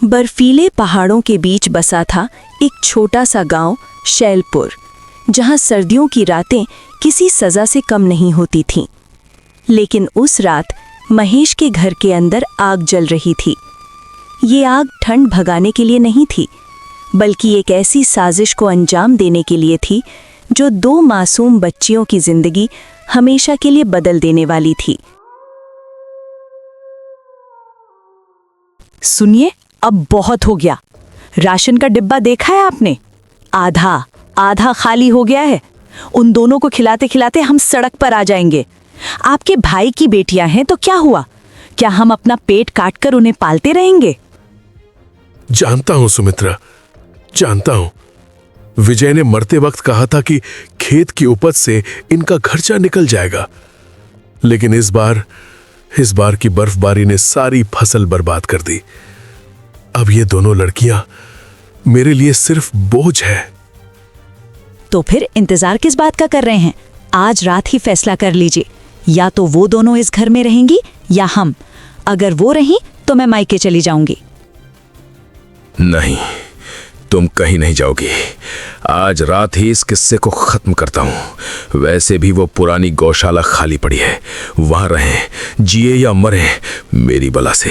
बर्फीले पहाड़ों के बीच बसा था एक छोटा सा गांव शैलपुर, जहां सर्दियों की रातें किसी सजा से कम नहीं होती थीं। लेकिन उस रात महेश के घर के अंदर आग जल रही थी। ये आग ठंड भगाने के लिए नहीं थी, बल्कि एक ऐसी साजिश को अंजाम देने के लिए थी जो 2 मासूम बच्चियों की जिंदगी हमेशा के लिए बदल देने वाली थी। सुनिए, अब बहुत हो गया। राशन का डिब्बा देखा है आपने? आधा खाली हो गया है। उन दोनों को खिलाते खिलाते हम सड़क पर आ जाएंगे। आपके भाई की बेटियां हैं तो क्या हुआ? क्या हम अपना पेट काटकर उन्हें पालते रहेंगे? जानता हूं सुमित्रा, जानता हूं। विजय ने मरते वक्त कहा था कि खेत की उपज से इनका खर्चा निकल जाएगा, लेकिन इस बार की बर्फबारी ने सारी फसल बर्बाद कर दी। अब ये दोनों लड़कियां मेरे लिए सिर्फ बोझ है। तो फिर इंतजार किस बात का कर रहे हैं? आज रात ही फैसला कर लीजिए। या तो वो दोनों इस घर में रहेंगी या हम। अगर वो रहीं तो मैं मायके चली जाऊंगी। नहीं, तुम कहीं नहीं जाओगी। आज रात ही इस किस्से को खत्म करता हूं। वैसे भी वो पुरानी गौशाला खाली पड़ी है, वहां रहें, जिए या मरे मेरी बला से।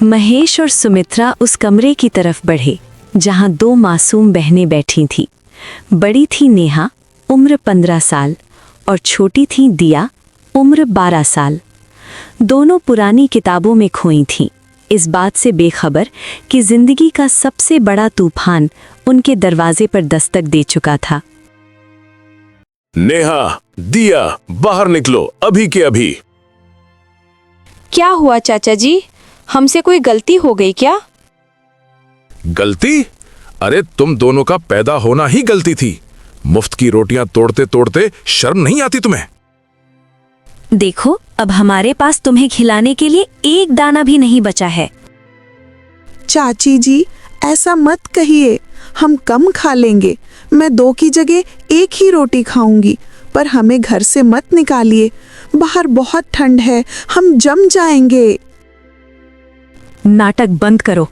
महेश और सुमित्रा उस कमरे की तरफ बढ़े जहां 2 मासूम बहनें बैठी थीं। बड़ी थी नेहा, उम्र 15 साल, और छोटी थी दिया, उम्र 12 साल। दोनों पुरानी किताबों में खोई थीं, इस बात से बेखबर कि जिंदगी का सबसे बड़ा तूफान उनके दरवाजे पर दस्तक दे चुका था। नेहा, दिया, बाहर निकलो अभी के अभी। क्या हुआ चाचा जी? हमसे कोई गलती हो गई क्या? गलती? अरे तुम दोनों का पैदा होना ही गलती थी। मुफ्त की रोटियां तोड़ते तोड़ते शर्म नहीं आती तुम्हें? देखो, अब हमारे पास तुम्हें खिलाने के लिए एक दाना भी नहीं बचा है। चाची जी, ऐसा मत कहिए। हम कम खा लेंगे। मैं 2 की जगह 1 ही रोटी खाऊंगी, पर हमें घर से मत निकालिए। बाहर बहुत ठंड है, हम जम जाएंगे। नाटक बंद करो।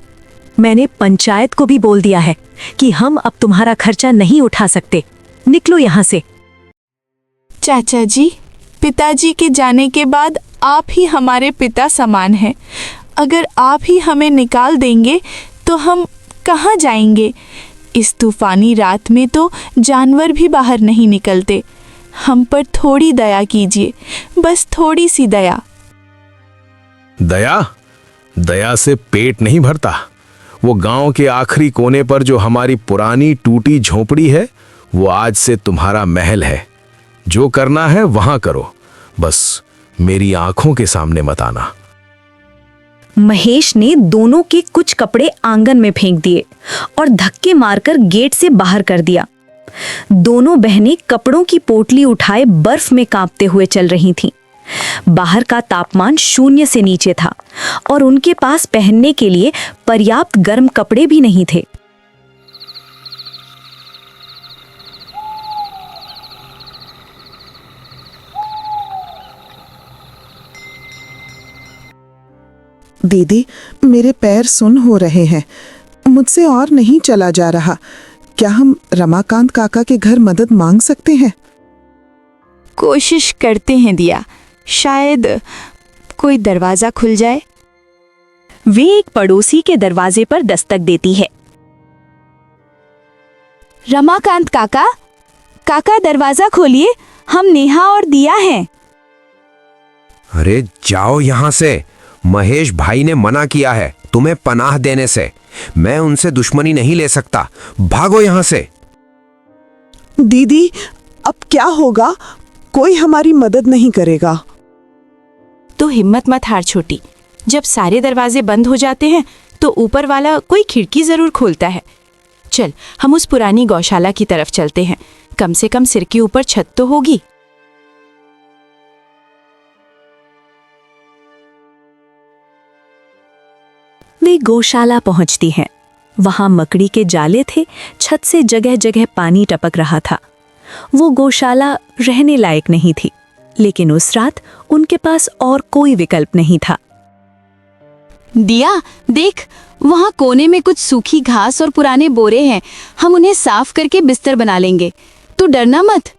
मैंने पंचायत को भी बोल दिया है कि हम अब तुम्हारा खर्चा नहीं उठा सकते। निकलो यहाँ से। चाचा जी, पिताजी के जाने के बाद आप ही हमारे पिता समान हैं। अगर आप ही हमें निकाल देंगे तो हम कहाँ जाएंगे? इस तूफानी रात में तो जानवर भी बाहर नहीं निकलते। हम पर थोड़ी दया कीजिए, बस थोड़ी सी दया। दया? दया से पेट नहीं भरता। वो गांव के आखिरी कोने पर जो हमारी पुरानी टूटी झोपड़ी है, वो आज से तुम्हारा महल है। जो करना है वहां करो, बस मेरी आंखों के सामने मत आना। महेश ने दोनों के कुछ कपड़े आंगन में फेंक दिए और धक्के मारकर गेट से बाहर कर दिया। दोनों बहनें कपड़ों की पोटली उठाए बर्फ में कांपते हुए चल रही थीं। बाहर का तापमान 0 से नीचे था और उनके पास पहनने के लिए पर्याप्त गर्म कपड़े भी नहीं थे। दीदी, मेरे पैर सुन्न हो रहे हैं। मुझसे और नहीं चला जा रहा। क्या हम रमाकांत काका के घर मदद मांग सकते हैं? कोशिश करते हैं दिया, शायद कोई दरवाजा खुल जाए। वे एक पड़ोसी के दरवाजे पर दस्तक देती है। रमाकांत काका, काका दरवाजा खोलिए, हम नेहा और दिया हैं। अरे जाओ यहाँ से। महेश भाई ने मना किया है तुम्हें पनाह देने से। मैं उनसे दुश्मनी नहीं ले सकता। भागो यहाँ से। दीदी, अब क्या होगा? कोई हमारी मदद नहीं करेगा। तो हिम्मत मत हार छोटी। जब सारे दरवाजे बंद हो जाते हैं तो ऊपर वाला कोई खिड़की जरूर खोलता है। चल, हम उस पुरानी गौशाला की तरफ चलते हैं। कम से कम सिर के ऊपर छत तो होगी। वे गौशाला पहुंचती हैं। वहां मकड़ी के जाले थे, छत से जगह जगह पानी टपक रहा था। वो गौशाला रहने लायक नहीं थी, लेकिन उस रात उनके पास और कोई विकल्प नहीं था। दिया, देख, वहाँ कोने में कुछ सूखी घास और पुराने बोरे हैं। हम उन्हें साफ करके बिस्तर बना लेंगे। तू डरना मत।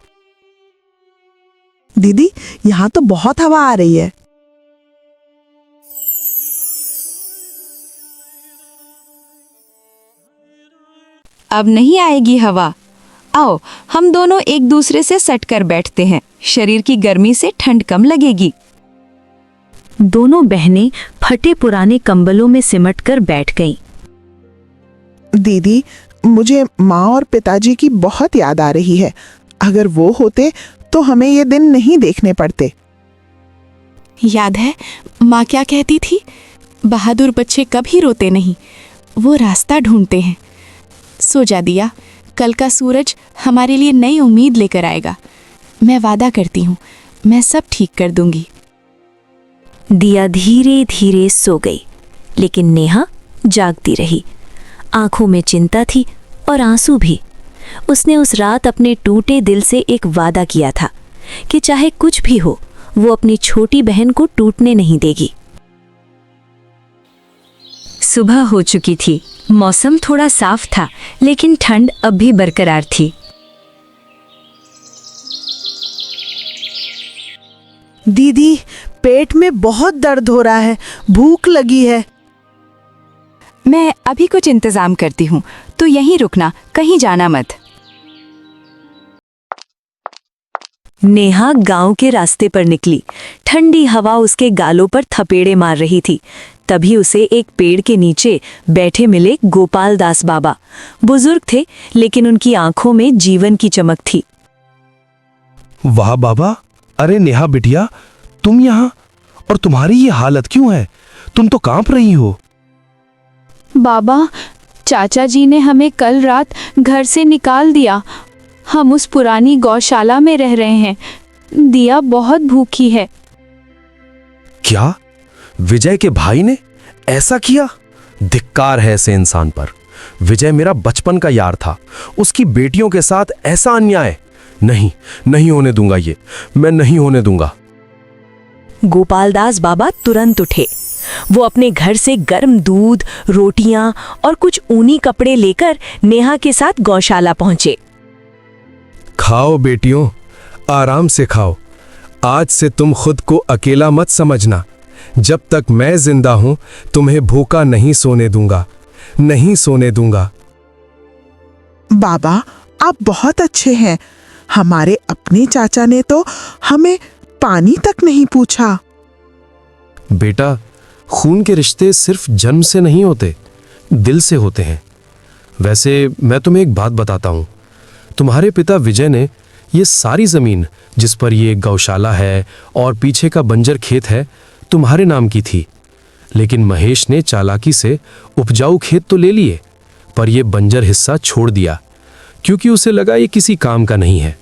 दीदी, यहाँ तो बहुत हवा आ रही है। अब नहीं आएगी हवा। आओ, हम दोनों एक दूसरे से सट कर बैठते हैं। शरीर की गर्मी से ठंड कम लगेगी। दोनों बहनें फटे पुराने कंबलों में सिमट कर बैठ गईं। दीदी, मुझे माँ और पिताजी की बहुत याद आ रही है। अगर वो होते तो हमें ये दिन नहीं देखने पड़ते। याद है माँ क्या कहती थी? बहादुर बच्चे कभी रोते नहीं, वो रास्ता ढूंढते हैं। सो जा दिया, कल का सूरज हमारे लिए नई उम्मीद लेकर आएगा। मैं वादा करती हूँ, मैं सब ठीक कर दूंगी। दिया धीरे धीरे सो गई, लेकिन नेहा जागती रही। आंखों में चिंता थी और आंसू भी। उसने उस रात अपने टूटे दिल से एक वादा किया था कि चाहे कुछ भी हो, वो अपनी छोटी बहन को टूटने नहीं देगी। सुबह हो चुकी थी। मौसम थोड़ा साफ था, लेकिन ठंड अब भी बरकरार थी। दीदी, पेट में बहुत दर्द हो रहा है, भूख लगी है। मैं अभी कुछ इंतजाम करती हूँ, तो यहीं रुकना, कहीं जाना मत। नेहा गांव के रास्ते पर निकली। ठंडी हवा उसके गालों पर थपेड़े मार रही थी। तभी उसे एक पेड़ के नीचे बैठे मिले गोपाल दास बाबा। बुजुर्ग थे, लेकिन उनकी आंखों में जीवन की चमक थी। वाह बाबा, अरे नेहा बिटिया, तुम यहाँ, और तुम्हारी ये हालत क्यों है? तुम तो कांप रही हो। बाबा, चाचा जी ने हमें कल रात घर से निकाल दिया। हम उस पुरानी गौशाला में रह रहे हैं। दिया बहुत भूखी है। क्या विजय के भाई ने ऐसा किया? धिक्कार है ऐसे इंसान पर। विजय मेरा बचपन का यार था, उसकी बेटियों के साथ ऐसा अन्याय नहीं, नहीं होने दूंगा। ये मैं नहीं होने दूंगा। गोपालदास बाबा तुरंत उठे। वो अपने घर से गर्म दूध, रोटियां और कुछ ऊनी कपड़े लेकर नेहा के साथ गौशाला पहुंचे। खाओ बेटियों, आराम से खाओ। आज से तुम खुद को अकेला मत समझना। जब तक मैं जिंदा हूं, तुम्हें भूखा नहीं सोने दूंगा, नहीं सोने दूंगा। बाबा, आप बहुत अच्छे हैं। हमारे अपने चाचा ने तो हमें पानी तक नहीं पूछा। बेटा, खून के रिश्ते सिर्फ जन्म से नहीं होते, दिल से होते हैं। वैसे मैं तुम्हें एक बात बताता हूं। तुम्हारे पिता विजय ने ये सारी जमीन, जिस पर ये गौशाला है और पीछे का बंजर खेत है, तुम्हारे नाम की थी। लेकिन महेश ने चालाकी से उपजाऊ खेत तो ले लिए, पर ये बंजर हिस्सा छोड़ दिया, क्योंकि उसे लगा ये किसी काम का नहीं है।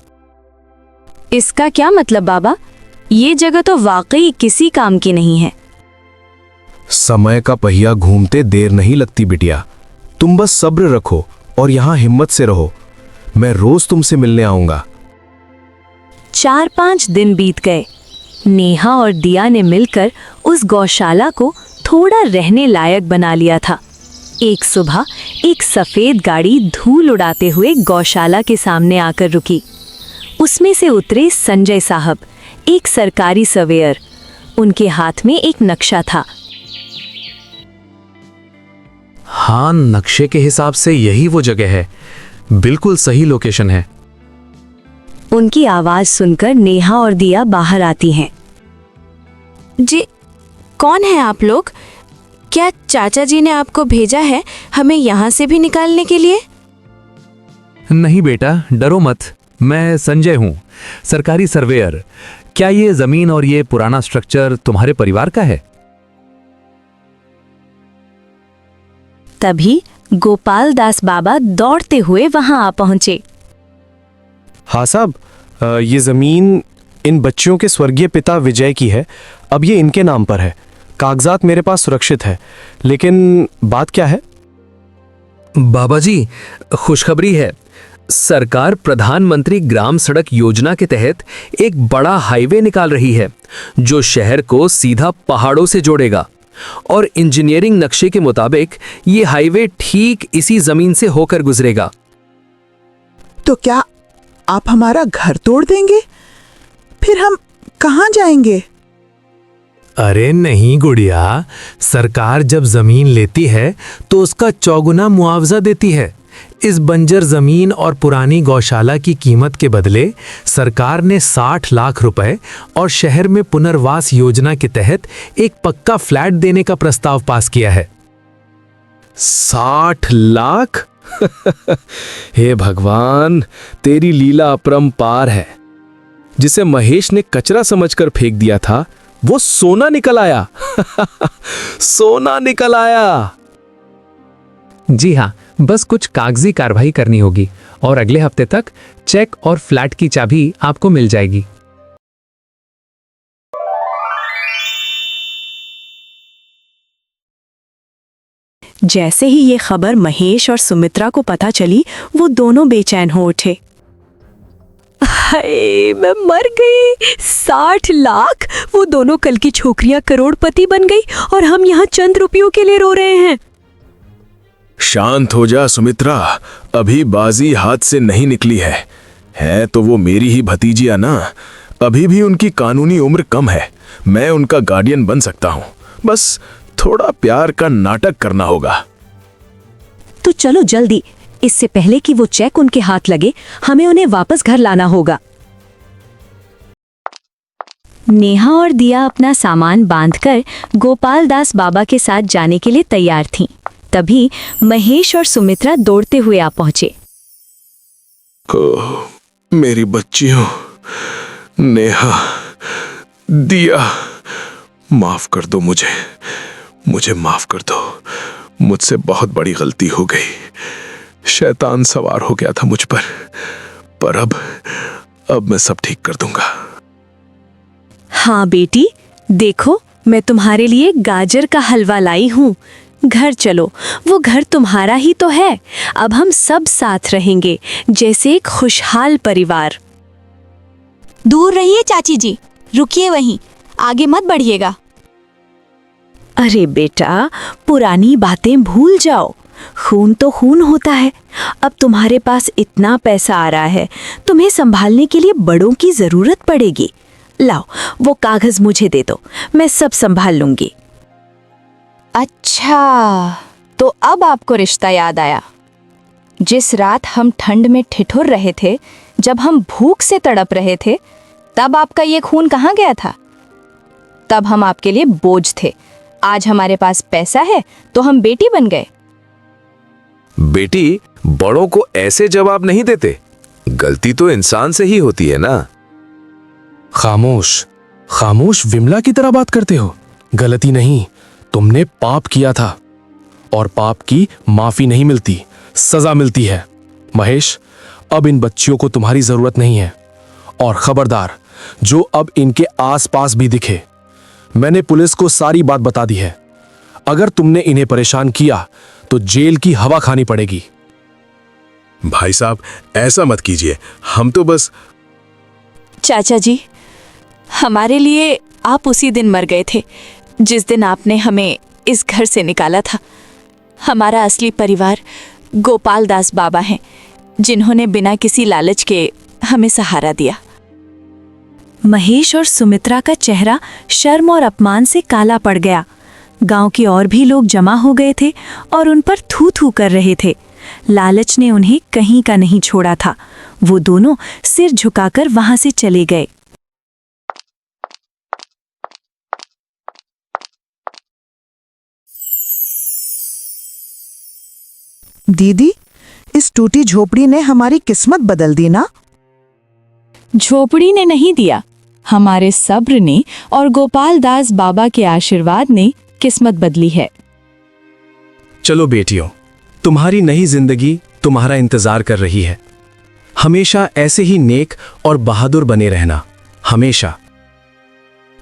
इसका क्या मतलब बाबा? ये जगह तो वाकई किसी काम की नहीं है। समय का पहिया घूमते देर नहीं लगती बिटिया। तुम बस सब्र रखो और यहाँ हिम्मत से रहो। मैं रोज तुमसे मिलने आऊंगा। 4-5 दिन बीत गए। नेहा और दिया ने मिलकर उस गौशाला को थोड़ा रहने लायक बना लिया था। एक सुबह एक सफेद गाड़ी धूल उड़ाते हुए गौशाला के सामने आकर रुकी। उसमें से उतरे संजय साहब, एक सरकारी सर्वेयर। उनके हाथ में एक नक्शा था। हाँ, नक्शे के हिसाब से यही वो जगह है। बिल्कुल सही लोकेशन है। उनकी आवाज सुनकर नेहा और दिया बाहर आती हैं। जी, कौन है आप लोग? क्या चाचा जी ने आपको भेजा है हमें यहाँ से भी निकालने के लिए? नहीं बेटा, डरो मत। मैं संजय हूँ, सरकारी सर्वेयर। क्या ये जमीन और ये पुराना स्ट्रक्चर तुम्हारे परिवार का है? तभी गोपाल दास बाबा दौड़ते हुए वहां आ पहुंचे। हाँ साहब, ये जमीन इन बच्चियों के स्वर्गीय पिता विजय की है। अब ये इनके नाम पर है। कागजात मेरे पास सुरक्षित है, लेकिन बात क्या है? बाबा जी, खुशखबरी है। सरकार प्रधानमंत्री ग्राम सड़क योजना के तहत एक बड़ा हाईवे निकाल रही है जो शहर को सीधा पहाड़ों से जोड़ेगा। और इंजीनियरिंग नक्शे के मुताबिक ये हाईवे ठीक इसी जमीन से होकर गुजरेगा। तो क्या आप हमारा घर तोड़ देंगे? फिर हम कहाँ जाएंगे? अरे नहीं गुड़िया, सरकार जब जमीन लेती है तो उसका चौगुना मुआवजा देती है। इस बंजर जमीन और पुरानी गौशाला की कीमत के बदले सरकार ने 60 लाख रुपए और शहर में पुनर्वास योजना के तहत एक पक्का फ्लैट देने का प्रस्ताव पास किया है। 60 लाख? हे भगवान, तेरी लीला अपरंपार है। जिसे महेश ने कचरा समझकर फेंक दिया था, वो सोना निकल आया। सोना निकल आया। जी हाँ, बस कुछ कागजी कार्रवाई करनी होगी और अगले हफ्ते तक चेक और फ्लैट की चाबी आपको मिल जाएगी। जैसे ही ये खबर महेश और सुमित्रा को पता चली, वो दोनों बेचैन हो उठे। हाय, मैं मर गई। 60 लाख! वो दोनों कल की छोकरियां करोड़पति बन गई और हम यहाँ चंद रुपयों के लिए रो रहे हैं। शांत हो जा सुमित्रा, अभी बाजी हाथ से नहीं निकली है तो वो मेरी ही भतीजिया ना। अभी भी उनकी कानूनी उम्र कम है। मैं उनका गार्डियन बन सकता हूँ। बस थोड़ा प्यार का नाटक करना होगा। तो चलो जल्दी, इससे पहले कि वो चेक उनके हाथ लगे, हमें उन्हें वापस घर लाना होगा। नेहा और दिया अपना सामान बांधकर गोपाल दास बाबा के साथ जाने के लिए तैयार थीं। तभी महेश और सुमित्रा दौड़ते हुए आ पहुंचे। मेरी बच्चियों, नेहा, दिया, माफ कर दो मुझे माफ कर दो। मुझसे बहुत बड़ी गलती हो गई। शैतान सवार हो गया था मुझ पर अब मैं सब ठीक कर दूंगा। हाँ बेटी, देखो मैं तुम्हारे लिए गाजर का हलवा लाई हूँ। घर चलो, वो घर तुम्हारा ही तो है। अब हम सब साथ रहेंगे जैसे एक खुशहाल परिवार। दूर रहिए चाची जी, रुकिए वहीं, आगे मत बढ़िएगा। अरे बेटा, पुरानी बातें भूल जाओ। खून तो खून होता है। अब तुम्हारे पास इतना पैसा आ रहा है, तुम्हें संभालने के लिए बड़ों की जरूरत पड़ेगी। लाओ, वो कागज मुझे दे दो, मैं सब संभाल लूंगी। अच्छा, तो अब आपको रिश्ता याद आया। जिस रात हम ठंड में ठिठुर रहे थे, जब हम भूख से तड़प रहे थे, तब आपका ये खून कहाँ गया था? तब हम आपके लिए बोझ थे। आज हमारे पास पैसा है तो हम बेटी बन गए। बेटी, बड़ों को ऐसे जवाब नहीं देते। गलती तो इंसान से ही होती है ना। खामोश विमला की तरह बात करते हो। गलती नहीं, तुमने पाप किया था और पाप की माफी नहीं मिलती, सजा मिलती है। महेश, अब इन बच्चियों को तुम्हारी जरूरत नहीं है। और खबरदार, जो अब इनके आसपास भी दिखे। मैंने पुलिस को सारी बात बता दी है। अगर तुमने इन्हें परेशान किया तो जेल की हवा खानी पड़ेगी। भाई साहब, ऐसा मत कीजिए, हम तो बस। चाचा जी, हमारे लिए आप उसी दिन मर गए थे जिस दिन आपने हमें इस घर से निकाला था। हमारा असली परिवार गोपाल दास बाबा हैं, जिन्होंने बिना किसी लालच के हमें सहारा दिया। महेश और सुमित्रा का चेहरा शर्म और अपमान से काला पड़ गया। गांव के और भी लोग जमा हो गए थे और उन पर थू थू कर रहे थे। लालच ने उन्हें कहीं का नहीं छोड़ा था। वो दोनों सिर झुकाकर वहां से चले गए। दीदी, इस टूटी झोपड़ी ने हमारी किस्मत बदल दी ना? झोपड़ी ने नहीं दिया, हमारे सब्र ने और गोपाल दास बाबा के आशीर्वाद ने किस्मत बदली है। चलो बेटियों, तुम्हारी नई जिंदगी तुम्हारा इंतजार कर रही है। हमेशा ऐसे ही नेक और बहादुर बने रहना, हमेशा।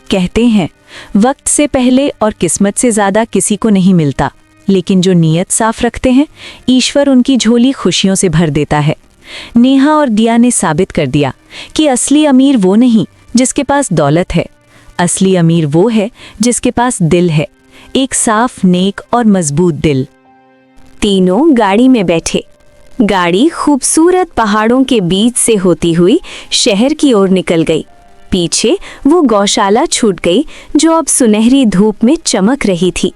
कहते हैं वक्त से पहले और किस्मत से ज्यादा किसी को नहीं मिलता, लेकिन जो नीयत साफ रखते हैं, ईश्वर उनकी झोली खुशियों से भर देता है। नेहा और दिया ने साबित कर दिया कि असली अमीर वो नहीं जिसके पास दौलत है, असली अमीर वो है जिसके पास दिल है, एक साफ, नेक और मजबूत दिल। तीनों गाड़ी में बैठे। गाड़ी खूबसूरत पहाड़ों के बीच से होती हुई शहर की ओर निकल गई। पीछे वो गौशाला छूट गई जो अब सुनहरी धूप में चमक रही थी।